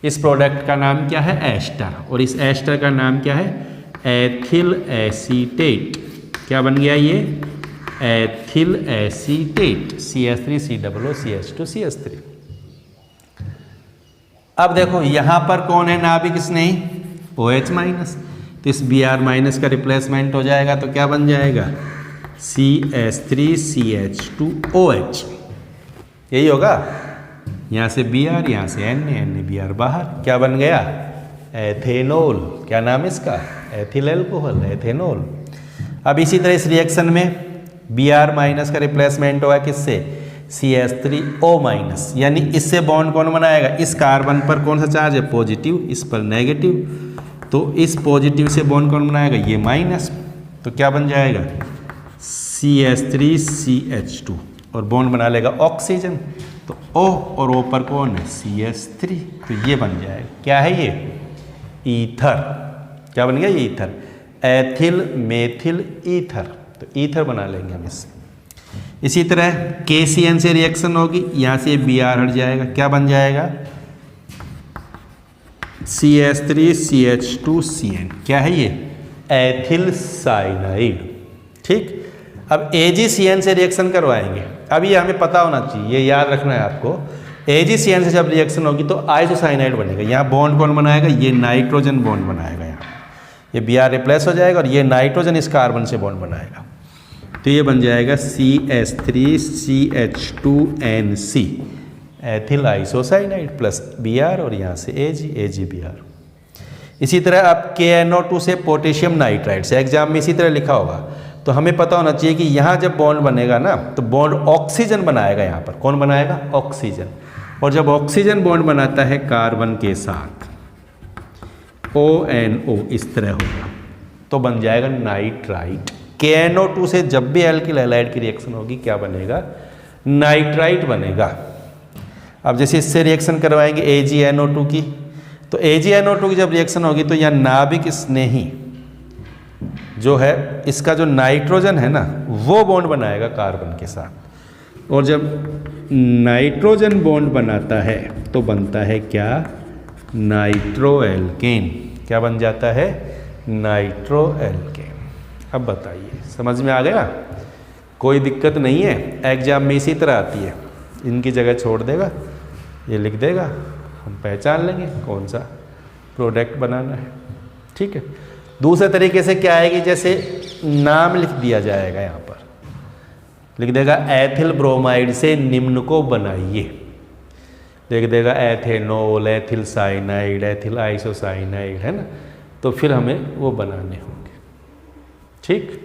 इस प्रोडक्ट का नाम क्या है? एस्टर, और इस एस्टर का नाम क्या है? Ethyl acetate. क्या बन गया ये? Ethyl acetate, CH3COO CH2CH3। अब देखो यहाँ पर कौन है नाभिक स्नेही? OH minus. तो इस Br माइनस का रिप्लेसमेंट हो जाएगा तो क्या बन जाएगा? CH3CH2OH। यही होगा। यहाँ से Br, यहाँ से Na Br बाहर। क्या बन गया? एथेनॉल। क्या नाम इसका? Ethyl alcohol, ethanol. अब इसी तरह इस रिएक्शन में Br माइनस का रिप्लेसमेंट होगा किससे? CH3O minus. यानी इससे बॉन्ड कौन बनाएगा? इस कार्बन पर कौन सा चार्ज है? पॉजिटिव, इस पर नेगेटिव। तो इस पॉजिटिव से बॉन्ड कौन बनाएगा? ये माइनस। तो क्या बन जाएगा? CH3CH2, और बॉन्ड बना लेगा ऑक्सीजन। तो O और O पर कौन है? CH3। तो ये बन जाएगा, क्या है ये? ईथर। क्या बन गया? ये ईथर, एथिल मेथिल ईथर। तो ईथर बना लेंगे हम इससे। इसी तरह KCN से रिएक्शन होगी, यहाँ से Br हट जाएगा। क्या बन जाएगा? CH3CH2CN। क्या है ये? Ethyl cyanide. ठीक, अब AgCN से रिएक्शन करवाएंगे। अब ये हमें पता होना चाहिए, ये याद रखना है आपको। AgCN से जब रिएक्शन होगी तो आइसोसाइनाइड बनेगा। यहाँ बॉन्ड कौन बनाएगा? ये नाइट्रोजन बॉन्ड बनाएगा। यहाँ ये Br रिप्लेस हो जाएगा और ये नाइट्रोजन इस कार्बन से बॉन्ड बनाएगा। तो ये बन जाएगा CH3CH2NC, ethyl isocyanide, plus Br और यहाँ से AgBr। इसी तरह अब KNO2 से पोटेशियम नाइट्राइड से, एग्जाम में इसी तरह लिखा होगा, तो हमें पता होना चाहिए कि यहाँ जब बॉन्ड बनेगा ना तो बॉन्ड ऑक्सीजन बनाएगा। यहाँ पर कौन बनाएगा? ऑक्सीजन। और जब ऑक्सीजन बॉन्ड बनाता है कार्बन के साथ ONO इस तरह होगा तो बन जाएगा नाइट्राइट। KNO2 से जब भी एल्किल हैलाइड की रिएक्शन होगी क्या बनेगा? नाइट्राइट बनेगा। अब जैसे इससे रिएक्शन करवाएंगे AgNO2 की, तो AgNO2 की जब रिएक्शन होगी तो यह नाभिक स्नेही जो है इसका जो नाइट्रोजन है ना वो बॉन्ड बनाएगा कार्बन के साथ। और जब नाइट्रोजन बॉन्ड बनाता है तो बनता है क्या? नाइट्रोएल्केन। क्या बन जाता है? नाइट्रोएल्केन। अब बताइए समझ में आ गया? कोई दिक्कत नहीं है, एग्जाम में इसी तरह आती है। इनकी जगह छोड़ देगा, ये लिख देगा, हम पहचान लेंगे कौन सा प्रोडक्ट बनाना है। ठीक है। दूसरे तरीके से क्या आएगी, जैसे नाम लिख दिया जाएगा, यहाँ पर लिख देगा एथिल ब्रोमाइड से निम्न को बनाइए, लिख देगा ethanol, ethyl cyanide, ethyl isocyanide, है ना। तो फिर हमें वो बनाने होंगे। ठीक।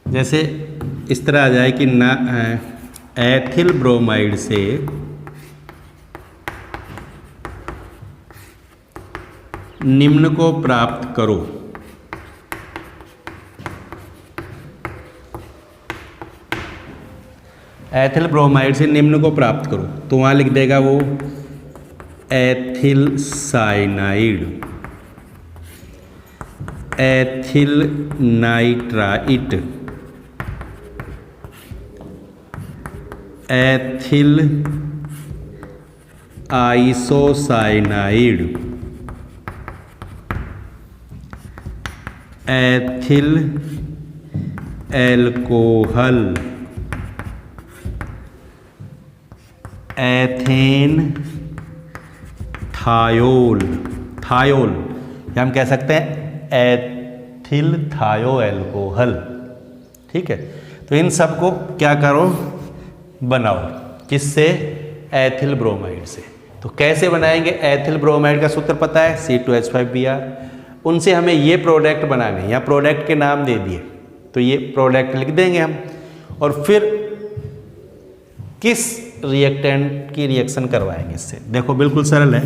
जैसे इस तरह आ जाए कि ना एथिल ब्रोमाइड से निम्न को प्राप्त करो। एथिल ब्रोमाइड से निम्न को प्राप्त करो, तो वहाँ लिख देगा वो ethyl cyanide, ethyl nitrite, ethyl isocyanide, ethyl alcohol, ethane thiol, thiol या हम कह सकते हैं एथिल थायो एल्कोहल। ठीक है। तो इन सब को क्या करो? बनाओ। किससे? एथिल ब्रोमाइड से। तो कैसे बनाएंगे? एथिल ब्रोमाइड का सूत्र पता है, C2H5Br। उनसे हमें ये प्रोडक्ट बनाने, या प्रोडक्ट के नाम दे दिए तो ये प्रोडक्ट लिख देंगे हम। और फिर किस रिएक्टेंट की रिएक्शन करवाएंगे इससे? देखो बिल्कुल सरल है।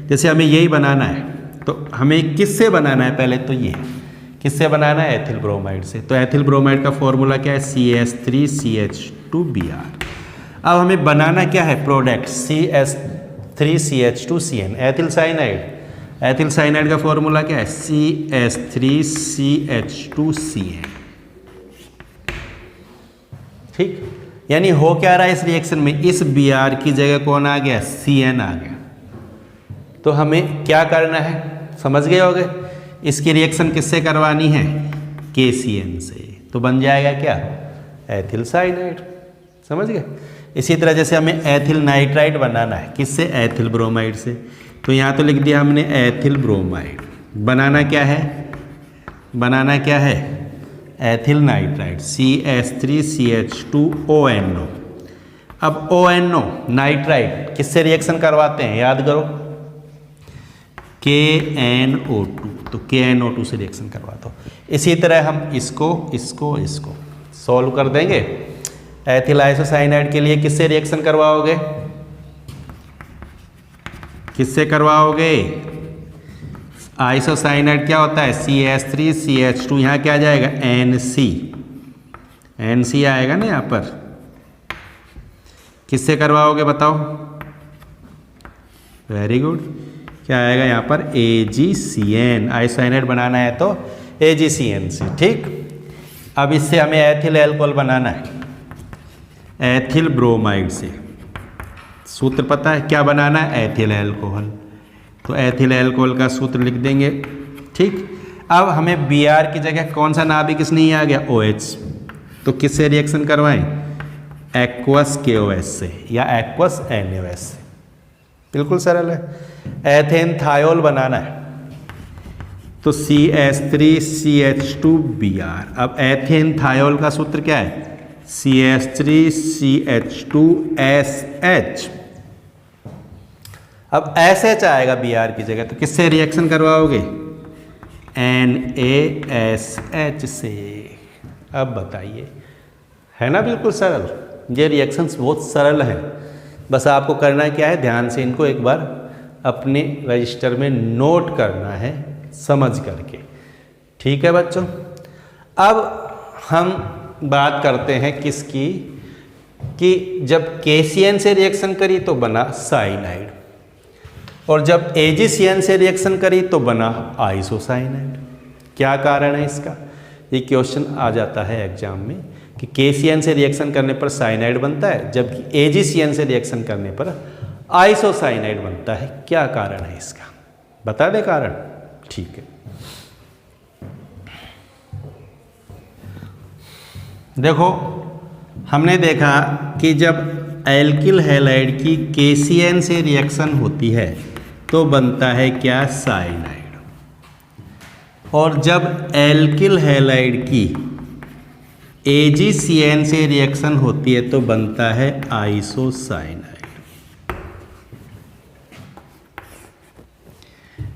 जैसे हमें यही बनाना है तो हमें किससे बनाना है? पहले तो ये किससे बनाना है? एथिल ब्रोमाइड से। तो एथिल ब्रोमाइड का फॉर्मूला क्या है? CH3CH2Br। अब हमें बनाना क्या है? Product CH3CH2CN, ethyl cyanide. Ethyl cyanide का फॉर्मूला क्या है? CH3CH2CN। ठीक। यानी हो क्या रहा है इस रिएक्शन में? इस Br की जगह कौन आ गया? Cn आ गया। तो हमें क्या करना है? समझ गए होगे। इसकी रिएक्शन किससे करवानी है? KCN से। तो बन जाएगा क्या? Ethyl cyanide. समझ गए। इसी तरह जैसे हमें एथिल नाइट्राइट बनाना है, किससे? एथिल ब्रोमाइड से। तो यहाँ तो लिख दिया हमने एथिल ब्रोमाइड। बनाना क्या है? बनाना क्या है? Ethyl nitride, CH3CH2ONO। अब ONO नाइट्राइड किससे रिएक्शन करवाते हैं? याद करो, KNO2। तो KNO2 से रिएक्शन करवा दो। इसी तरह हम इसको इसको इसको सॉल्व कर देंगे। एथिल आइसोसाइनाइड के लिए किससे रिएक्शन करवाओगे? किससे करवाओगे? आइसोसाइनाइड क्या होता है? CH3CH2। यहाँ क्या आ जाएगा? NC आएगा ना यहाँ पर। किससे करवाओगे बताओ? Very good. क्या आएगा यहाँ पर? AgCN। आइसोसाइनाइड बनाना है तो AgCN से। ठीक। अब इससे हमें एथिल एल्कोहल बनाना है, एथिल ब्रोमाइड से। सूत्र पता है क्या बनाना है? Ethyl alcohol. तो एथिल एल्कोहल का सूत्र लिख देंगे। ठीक। अब हमें Br की जगह कौन सा नाभिक नहीं आ गया? OH। तो किससे रिएक्शन करवाएं? एक्वस KOH से या एक्वस NaOH से। बिल्कुल सरल है। एथेन थायोल बनाना है तो CH3CH2Br। अब एथेन थायोल का सूत्र क्या है? CH3CH2SH। अब SH आएगा Br की जगह, तो किससे रिएक्शन करवाओगे? NaSH से। अब बताइए, है ना बिल्कुल सरल। ये रिएक्शंस बहुत सरल हैं, बस आपको करना क्या है, ध्यान से इनको एक बार अपने रजिस्टर में नोट करना है समझ करके। ठीक है बच्चों, अब हम बात करते हैं किसकी, कि जब KCN से रिएक्शन करी तो बना साइनाइड, और जब AgCN से रिएक्शन करी तो बना आइसोसाइनाइड। क्या कारण है इसका? ये क्वेश्चन आ जाता है एग्जाम में कि KCN से रिएक्शन करने पर साइनाइड बनता है, जबकि AgCN से रिएक्शन करने पर आइसोसाइनाइड बनता है। क्या कारण है इसका? बता दे कारण। ठीक है, देखो हमने देखा कि जब एल्किल हैलाइड की KCN से रिएक्शन होती है तो बनता है क्या? साइनाइड। और जब एल्किल हैलाइड की AgCN से रिएक्शन होती है तो बनता है आइसोसाइनाइड।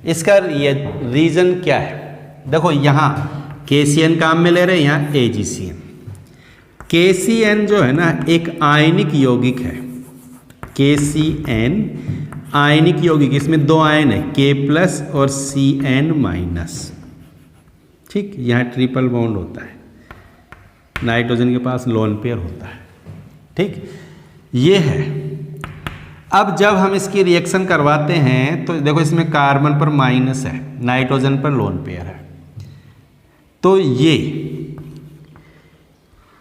इसका रीजन क्या है? देखो यहाँ KCN काम में ले रहे हैं, यहाँ AgCN। KCN जो है ना एक आयनिक यौगिक है। KCN आयनिक यौगिक, इसमें दो आयन है K+ और Cn-। ठीक, यहाँ ट्रिपल बॉन्ड होता है, नाइट्रोजन के पास लोन पेयर होता है। ठीक, ये है। अब जब हम इसकी रिएक्शन करवाते हैं तो देखो इसमें कार्बन पर माइनस है, नाइट्रोजन पर लोन पेयर है, तो ये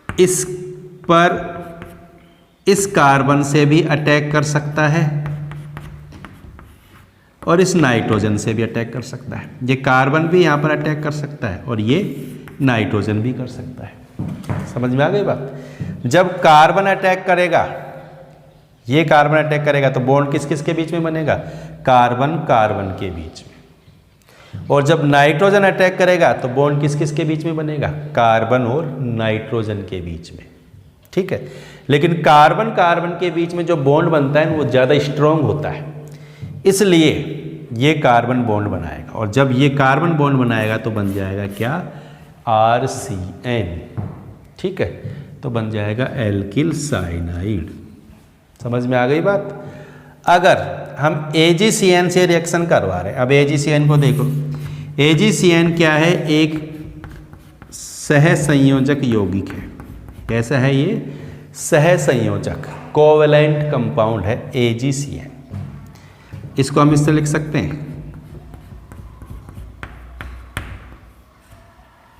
इस पर इस कार्बन से भी अटैक कर सकता है और इस नाइट्रोजन से भी अटैक कर सकता है। ये कार्बन भी यहाँ पर अटैक कर सकता है और ये नाइट्रोजन भी कर सकता है। समझ में आ गई बात? जब कार्बन अटैक करेगा, ये कार्बन अटैक करेगा तो बॉन्ड किस किस के बीच में बनेगा? कार्बन कार्बन के बीच में। और जब नाइट्रोजन अटैक करेगा तो बॉन्ड किस किस के बीच में बनेगा? कार्बन और नाइट्रोजन के बीच में। ठीक है, लेकिन कार्बन कार्बन के बीच में जो बॉन्ड बनता है वो ज़्यादा स्ट्रॉन्ग होता है, इसलिए ये कार्बन बॉन्ड बनाएगा। और जब ये कार्बन बॉन्ड बनाएगा तो बन जाएगा क्या? RCN। ठीक है, तो बन जाएगा एल्किल साइनाइड। समझ में आ गई बात? अगर हम AgCN से रिएक्शन करवा रहे हैं, अब AgCN को देखो, AgCN क्या है? एक सहसंयोजक यौगिक है। कैसा है ये? सहसंयोजक, कोवेलेंट कंपाउंड है AgCN। इसको हम इससे लिख सकते हैं।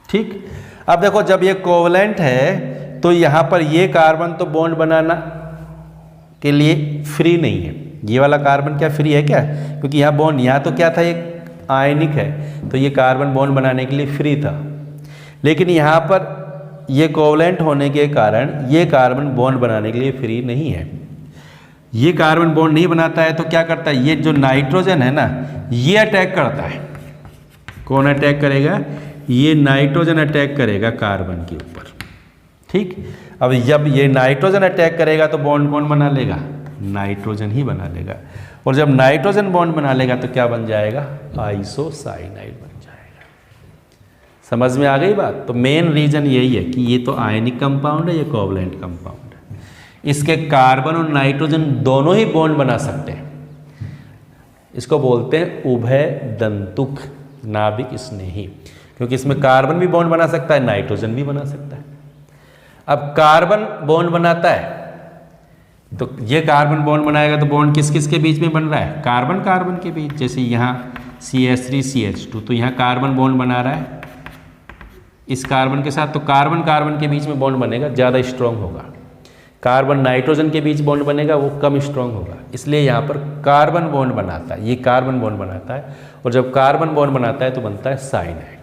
ठीक, अब देखो जब ये कोवेलेंट है तो यहां पर ये कार्बन तो बॉन्ड बनाना के लिए फ्री नहीं है। ये वाला कार्बन क्या फ्री है क्या? क्योंकि यहाँ बॉन्ड, यहाँ तो क्या था, एक आयनिक है, तो ये कार्बन बॉन्ड बनाने के लिए फ्री था। लेकिन यहाँ पर ये कोवेलेंट होने के कारण ये कार्बन बॉन्ड बनाने के लिए फ्री नहीं है। ये कार्बन बॉन्ड नहीं बनाता है तो क्या करता है? ये जो नाइट्रोजन है ना, ये अटैक करता है। कौन अटैक करेगा? ये नाइट्रोजन अटैक करेगा कार्बन के ऊपर। ठीक, अब जब ये नाइट्रोजन अटैक करेगा तो बॉन्ड कौन बना लेगा? नाइट्रोजन ही बना लेगा। और जब नाइट्रोजन बॉन्ड बना लेगा तो क्या बन जाएगा? आइसोसाइनाइड बन जाएगा। समझ में आ गई बात? तो मेन रीजन यही है कि ये तो आयनिक कंपाउंड है, ये कोवेलेंट कंपाउंड है। इसके कार्बन और नाइट्रोजन दोनों ही बॉन्ड बना सकते हैं। इसको बोलते हैं उभय दंतुक नाभिक स्नेही, क्योंकि इसमें कार्बन भी बॉन्ड बना सकता है, नाइट्रोजन भी बना सकता है। अब कार्बन बॉन्ड बनाता है तो ये कार्बन बॉन्ड बनाएगा तो बॉन्ड किस किस के बीच में बन रहा है? कार्बन कार्बन के बीच। जैसे यहाँ CH3CH2, तो यहाँ कार्बन बॉन्ड बना रहा है इस कार्बन के साथ, तो कार्बन कार्बन के बीच में बॉन्ड बनेगा, ज़्यादा स्ट्रॉन्ग होगा। कार्बन नाइट्रोजन के बीच बॉन्ड बनेगा, वो कम स्ट्रॉन्ग होगा। इसलिए यहाँ पर कार्बन बॉन्ड बनाता है, ये कार्बन बॉन्ड बनाता है। और जब कार्बन बॉन्ड बनाता है तो बनता है साइनाइड।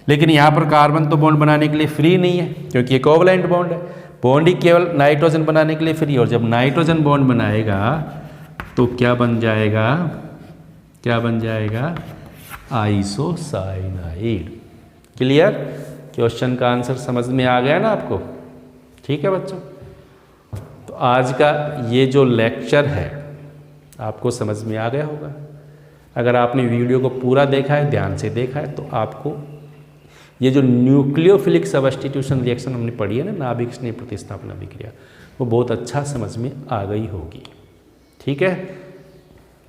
लेकिन यहाँ पर कार्बन तो बॉन्ड बनाने के लिए फ्री नहीं है, क्योंकि ये कोवेलेंट बॉन्ड है। बॉन्ड ही केवल नाइट्रोजन बनाने के लिए फ्री है। और जब नाइट्रोजन बॉन्ड बनाएगा तो क्या बन जाएगा? क्या बन जाएगा? आइसोसाइनाइड। क्लियर? क्वेश्चन का आंसर समझ में आ गया ना आपको? ठीक है बच्चों, तो आज का ये जो लेक्चर है आपको समझ में आ गया होगा। अगर आपने वीडियो को पूरा देखा है, ध्यान से देखा है, तो आपको ये जो न्यूक्लियोफिलिक सब्स्टिट्यूशन रिएक्शन हमने पढ़ी है ना, नाभिक स्नेह प्रतिस्थापन अभिक्रिया, वो बहुत अच्छा समझ में आ गई होगी। ठीक है,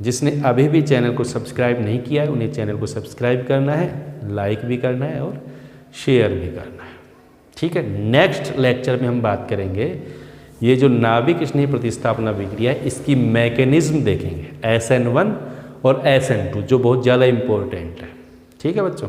जिसने अभी भी चैनल को सब्सक्राइब नहीं किया है उन्हें चैनल को सब्सक्राइब करना है, लाइक भी करना है और शेयर भी करना है। ठीक है, नेक्स्ट लेक्चर में हम बात करेंगे ये जो नाभिक स्नेह प्रतिस्थापन अभिक्रिया है इसकी मैकेनिज्म देखेंगे, SN1 और SN2 जो बहुत ज़्यादा इम्पोर्टेंट है। ठीक है बच्चों।